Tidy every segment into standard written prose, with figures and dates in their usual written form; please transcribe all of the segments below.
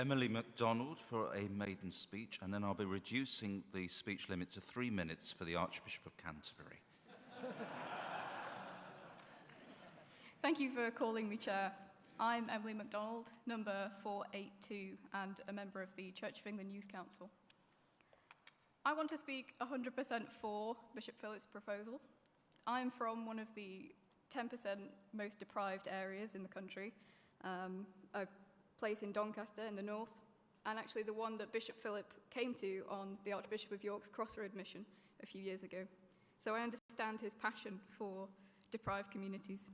Emily McDonald for a maiden speech, and then I'll be reducing the speech limit to 3 minutes for the Archbishop of Canterbury. Thank you for calling me Chair. I'm Emily McDonald, number 482, and a member of the Church of England Youth Council. I want to speak 100% for Bishop Philip's proposal. I'm from one of the 10% most deprived areas in the country, a place in Doncaster in the north, and actually the one that Bishop Philip came to on the Archbishop of York's Crossroad mission a few years ago. So I understand his passion for deprived communities.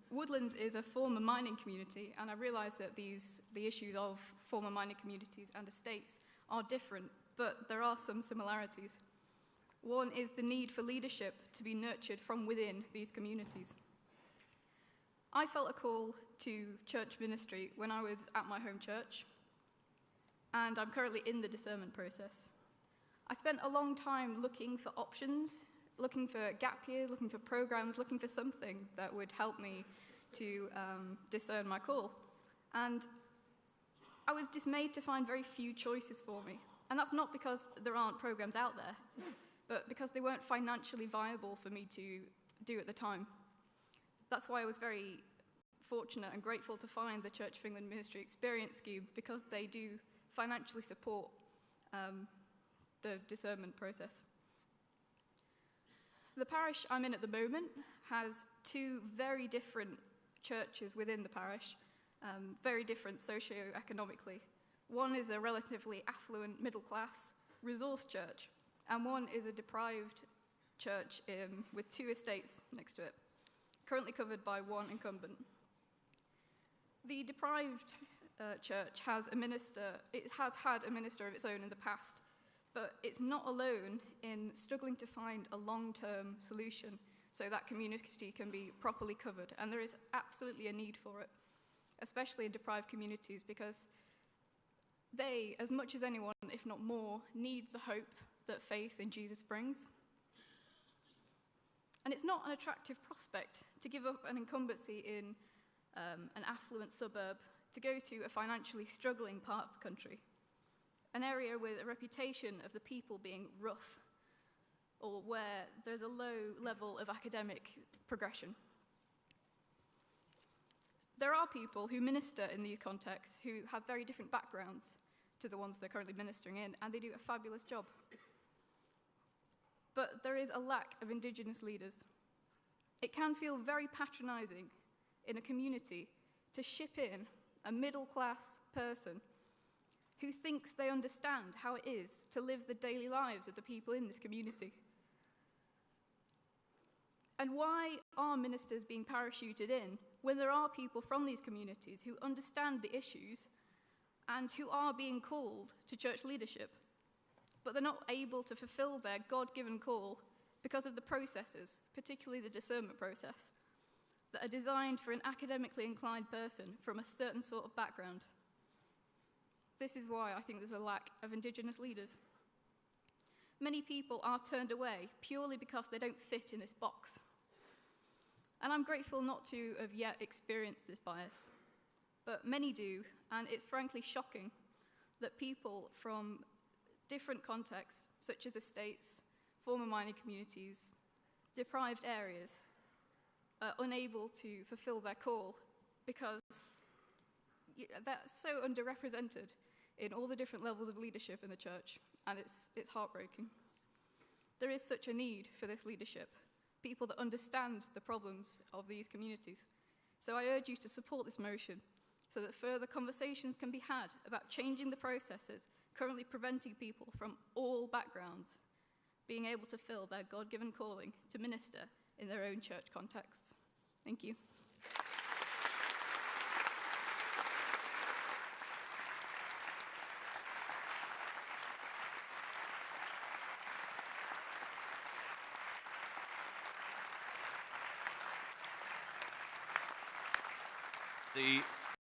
Woodlands is a former mining community, and I realise that the issues of former mining communities and estates are different, but there are some similarities. One is the need for leadership to be nurtured from within these communities. I felt a call to church ministry when I was at my home church, and I'm currently in the discernment process. I spent a long time looking for options, looking for gap years, looking for programs, looking for something that would help me to discern my call. And I was dismayed to find very few choices for me. And that's not because there aren't programs out there, but because they weren't financially viable for me to do at the time. That's why I was very fortunate and grateful to find the Church of England Ministry Experience Scheme, because they do financially support the discernment process. The parish I'm in at the moment has two very different churches within the parish, very different socio-economically. One is a relatively affluent middle-class resource church, and one is a deprived church with two estates next to it, currently covered by one incumbent. The deprived church has a minister, it has had a minister of its own in the past, but it's not alone in struggling to find a long-term solution so that community can be properly covered. And there is absolutely a need for it, especially in deprived communities, because they, as much as anyone, if not more, need the hope that faith in Jesus brings. And it's not an attractive prospect to give up an incumbency in an affluent suburb to go to a financially struggling part of the country, an area with a reputation of the people being rough, or where there's a low level of academic progression. There are people who minister in these contexts who have very different backgrounds to the ones they're currently ministering in, and they do a fabulous job. But there is a lack of Indigenous leaders. It can feel very patronising in a community to ship in a middle-class person who thinks they understand how it is to live the daily lives of the people in this community. And why are ministers being parachuted in when there are people from these communities who understand the issues and who are being called to church leadership, but they're not able to fulfill their God-given call because of the processes, particularly the discernment process, that are designed for an academically inclined person from a certain sort of background? This is why I think there's a lack of Indigenous leaders. Many people are turned away purely because they don't fit in this box. And I'm grateful not to have yet experienced this bias, but many do, and it's frankly shocking that people from different contexts, such as estates, former mining communities, deprived areas, are unable to fulfill their call because they're so underrepresented in all the different levels of leadership in the church, and it's heartbreaking. There is such a need for this leadership, people that understand the problems of these communities. So I urge you to support this motion so that further conversations can be had about changing the processes currently preventing people from all backgrounds being able to fill their God-given calling to minister in their own church contexts. Thank you. The